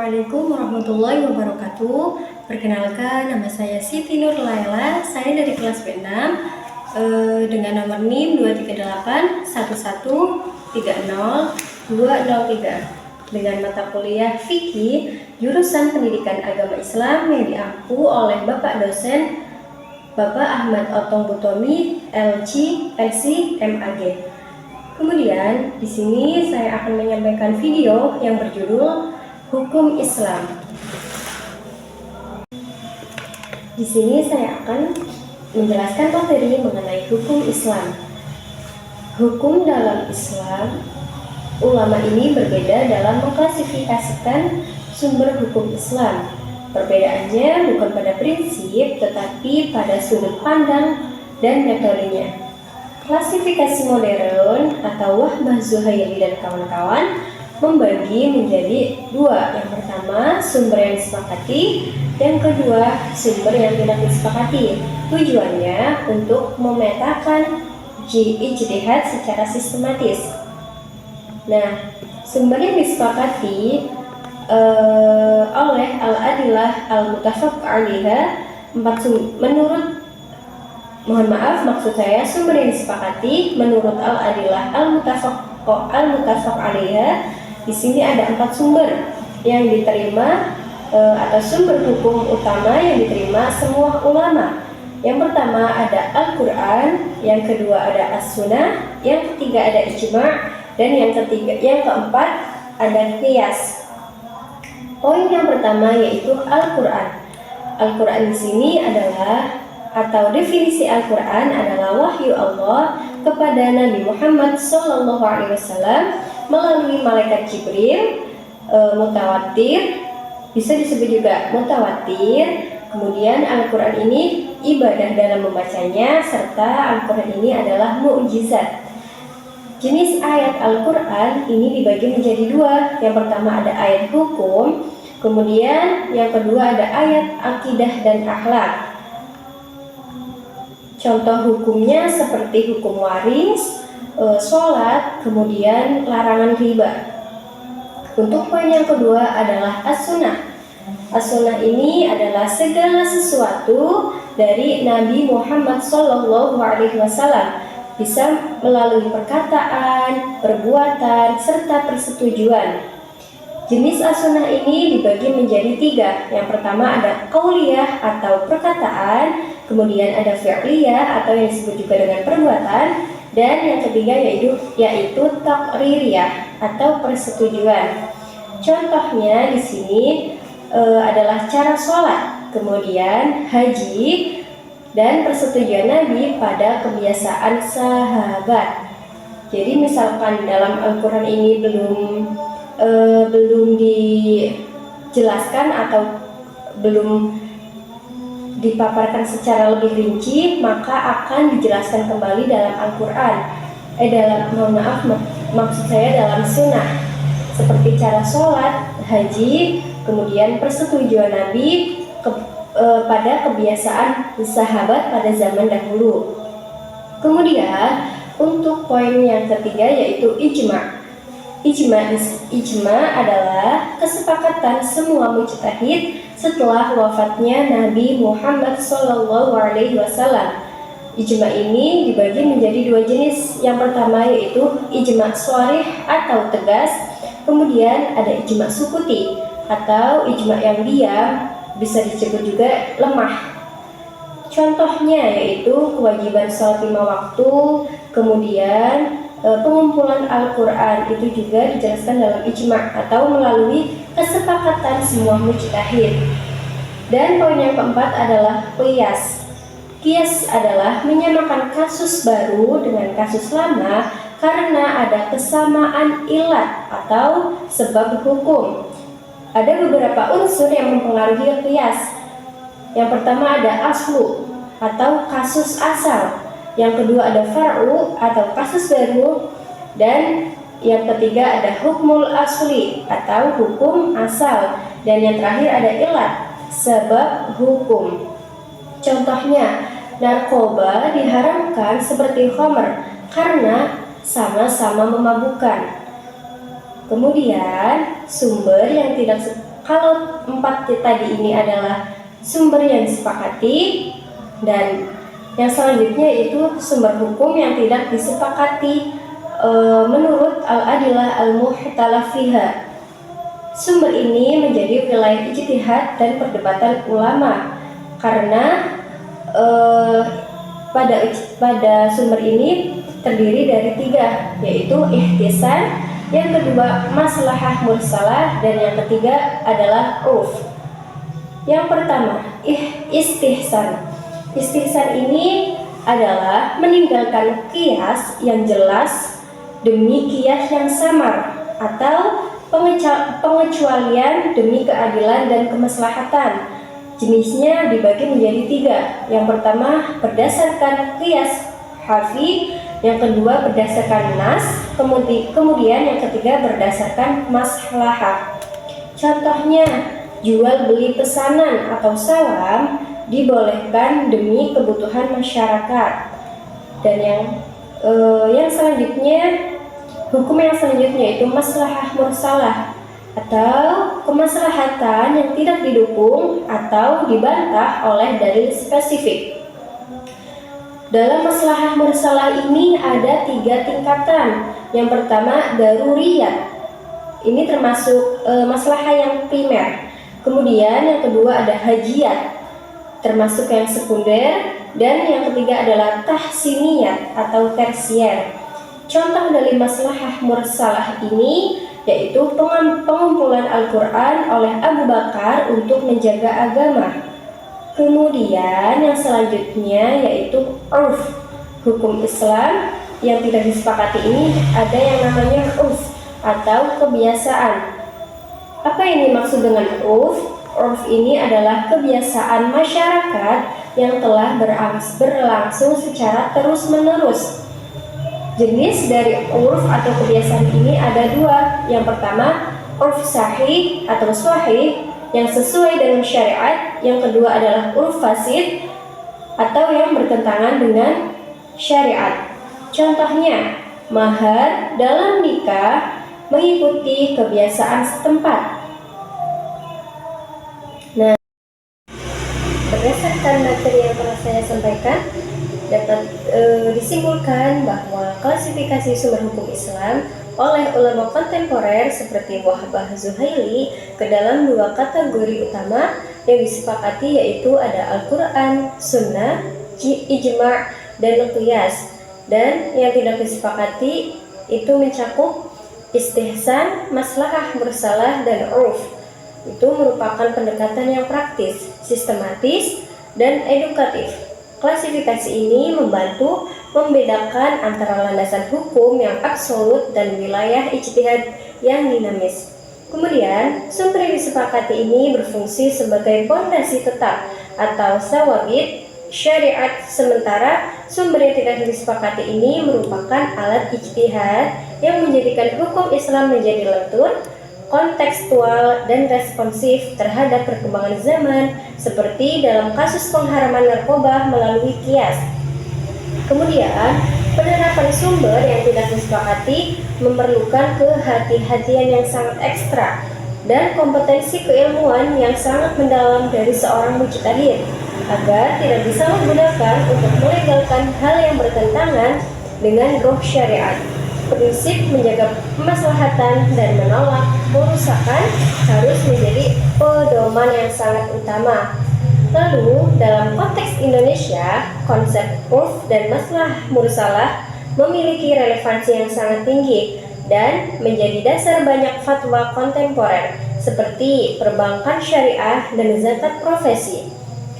Assalamualaikum warahmatullahi wabarakatuh. Perkenalkan, nama saya Siti Nur Laila. Saya dari kelas B6 dengan nomor NIM 23811302003 dengan mata kuliah Fikih jurusan Pendidikan Agama Islam yang diampu oleh Bapak dosen Bapak Ahmad Otong Butomi, LC, MAG. Kemudian di sini saya akan menyampaikan video yang berjudul Hukum Islam. Di sini saya akan menjelaskan materi mengenai hukum Islam. Hukum dalam Islam, ulama ini berbeda dalam mengklasifikasikan sumber hukum Islam. Perbedaannya bukan pada prinsip, tetapi pada sudut pandang dan metodenya. Klasifikasi modern atau Wahbah Zuhaili dan kawan-kawan membagi menjadi dua. Yang pertama, sumber yang disepakati, dan kedua, sumber yang tidak disepakati. Tujuannya untuk memetakan ijtihad secara sistematis. Nah, sumber yang disepakati oleh al-adillah al-muttafaq 'alaiha maksud saya sumber yang disepakati menurut al-adillah al-muttafaq 'alaiha. Di sini ada 4 sumber yang diterima atau sumber hukum utama yang diterima semua ulama. Yang pertama ada Al-Quran, yang kedua ada As-Sunnah, yang ketiga ada Ijma', dan yang keempat ada Qiyas. Poin yang pertama yaitu Al-Quran. Al-Quran di sini adalah atau definisi Al-Quran adalah wahyu Allah kepada Nabi Muhammad SAW melalui malaikat Jibril, mutawatir, bisa disebut juga mutawatir. Kemudian Al-Quran ini ibadah dalam membacanya, serta Al-Quran ini adalah mukjizat. Jenis ayat Al-Quran ini dibagi menjadi dua. Yang pertama ada ayat hukum, kemudian yang kedua ada ayat akidah dan akhlak. Contoh hukumnya seperti hukum waris, sholat, kemudian larangan riba. Untuk poin yang kedua adalah as-sunnah. As-sunnah ini adalah segala sesuatu dari Nabi Muhammad SAW, bisa melalui perkataan, perbuatan, serta persetujuan. Jenis as-sunnah ini dibagi menjadi 3. Yang pertama ada qauliyah atau perkataan, kemudian ada fi'liyah atau yang disebut juga dengan perbuatan, dan yang ketiga yaitu taqririyah atau persetujuan. Contohnya di sini adalah cara sholat, kemudian haji, dan persetujuan Nabi pada kebiasaan sahabat. Jadi misalkan dalam Al-Quran ini belum dijelaskan atau belum dipaparkan secara lebih rinci, maka akan dijelaskan kembali dalam Al-Quran. Maksud saya dalam sunnah, seperti cara sholat, haji, kemudian persetujuan Nabi pada kebiasaan sahabat pada zaman dahulu. Kemudian untuk poin yang ketiga yaitu ijma'. Ijma' adalah kesepakatan semua mujtahid setelah wafatnya Nabi Muhammad SAW. Ijma' ini dibagi menjadi 2 jenis. Yang pertama yaitu ijma' sharih atau tegas, kemudian ada ijma' sukuti atau ijma' yang diam, bisa disebut juga lemah. Contohnya yaitu kewajiban sholat 5 waktu, kemudian pengumpulan Al-Quran itu juga dijelaskan dalam ijma' atau melalui kesepakatan semua mujtahid. Dan poin yang keempat adalah qiyas. Qiyas adalah menyamakan kasus baru dengan kasus lama karena ada kesamaan ilat atau sebab hukum. Ada beberapa unsur yang mempengaruhi qiyas. Yang pertama ada aslu atau kasus asal. Yang kedua ada far'u atau kasus baru, dan yang ketiga ada hukmul asli atau hukum asal, dan yang terakhir ada ilat, sebab hukum. Contohnya, narkoba diharamkan seperti khamr karena sama-sama memabukkan. Kemudian sumber yang tidak Kalau 4 tadi ini adalah sumber yang disepakati, dan yang selanjutnya itu sumber hukum yang tidak disepakati menurut al-adilah al-muhtalaf fiha. Sumber ini menjadi wilayah ijtihad dan perdebatan ulama karena pada sumber ini terdiri dari 3, yaitu ihtisan, yang kedua maslahah mursalah, dan yang ketiga adalah urf. Yang pertama, istihsan. Istihsan ini adalah meninggalkan qiyas yang jelas demi qiyas yang samar, atau pengecualian demi keadilan dan kemaslahatan. Jenisnya dibagi menjadi 3. Yang pertama berdasarkan qiyas harfi, yang kedua berdasarkan nas, kemudian yang ketiga berdasarkan maslahah. Contohnya, jual beli pesanan atau salam dibolehkan demi kebutuhan masyarakat. Dan yang selanjutnya, hukum yang selanjutnya itu maslahah mursalah, atau kemaslahatan yang tidak didukung atau dibantah oleh dalil spesifik. Dalam maslahah mursalah ini ada 3 tingkatan. Yang pertama daruriyat, ini termasuk maslahah yang primer. Kemudian yang kedua ada hajiyat, termasuk yang sekunder, dan yang ketiga adalah tahsiniyat atau tersier. Contoh dari maslahah mursalah ini yaitu pengumpulan Al-Quran oleh Abu Bakar untuk menjaga agama. Kemudian yang selanjutnya yaitu urf, hukum Islam yang tidak disepakati ini ada yang namanya urf atau kebiasaan. Apa yang dimaksud dengan urf? Urf ini adalah kebiasaan masyarakat yang telah berlangsung secara terus-menerus. Jenis dari urf atau kebiasaan ini ada 2. Yang pertama, urf sahih atau sahih yang sesuai dengan syariat. Yang kedua adalah urf fasid atau yang bertentangan dengan syariat. Contohnya, mahar dalam nikah mengikuti kebiasaan setempat. Nah, berdasarkan materi yang telah saya sampaikan, dapat disimpulkan bahwa klasifikasi sumber hukum Islam oleh ulama kontemporer seperti Wahbah Zuhaili ke dalam 2 kategori utama yang disepakati, yaitu ada Al-Quran, Sunnah, Ijma' dan Qiyas. Dan yang tidak disepakati itu mencakup istihsan, maslahah mursalah, dan urf. Itu merupakan pendekatan yang praktis, sistematis, dan edukatif. Klasifikasi ini membantu membedakan antara landasan hukum yang absolut dan wilayah ijtihad yang dinamis. Kemudian, sumber yang disepakati ini berfungsi sebagai fondasi tetap atau sawabit syariat, sementara sumber yang tidak disepakati ini merupakan alat ijtihad yang menjadikan hukum Islam menjadi lentur, kontekstual, dan responsif terhadap perkembangan zaman, seperti dalam kasus pengharaman narkoba melalui qiyas. Kemudian, penerapan sumber yang tidak disepakati memerlukan kehati-hatian yang sangat ekstra dan kompetensi keilmuan yang sangat mendalam dari seorang mujtahid agar tidak disalahgunakan untuk melegalkan hal yang bertentangan dengan ruh syariat. Prinsip menjaga kemaslahatan dan menolak perusakan harus menjadi pedoman yang sangat utama. Lalu, dalam konteks Indonesia, konsep urf dan maslahah mursalah memiliki relevansi yang sangat tinggi dan menjadi dasar banyak fatwa kontemporer seperti perbankan syariah dan zakat profesi,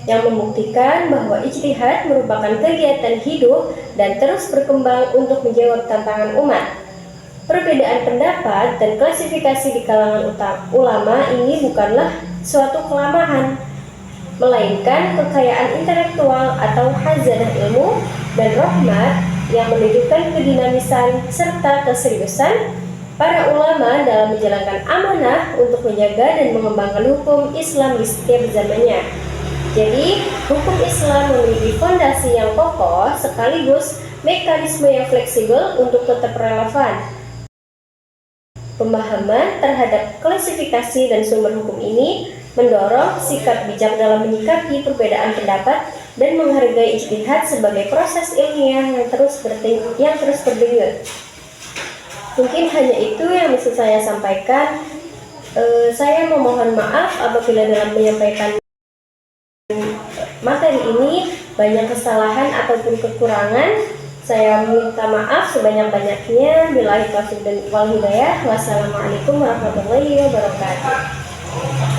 yang membuktikan bahwa ijtihad merupakan kegiatan hidup dan terus berkembang untuk menjawab tantangan umat. Perbedaan pendapat dan klasifikasi di kalangan ulama ini bukanlah suatu kelemahan, melainkan kekayaan intelektual atau khazanah ilmu dan rahmat yang menunjukkan kedinamisan serta keseriusan para ulama dalam menjalankan amanah untuk menjaga dan mengembangkan hukum Islam di setiap zamannya. Jadi, hukum Islam memiliki fondasi yang kokoh sekaligus mekanisme yang fleksibel untuk tetap relevan. Pemahaman terhadap klasifikasi dan sumber hukum ini mendorong sikap bijak dalam menyikapi perbedaan pendapat dan menghargai ijtihad sebagai proses ilmiah yang terus berdengar. Mungkin hanya itu yang bisa saya sampaikan. Saya memohon maaf apabila dalam menyampaikan materi ini banyak kesalahan ataupun kekurangan. Saya minta maaf sebanyak-banyaknya. Billahi taufiq wal hidayah. Wassalamualaikum warahmatullahi wabarakatuh.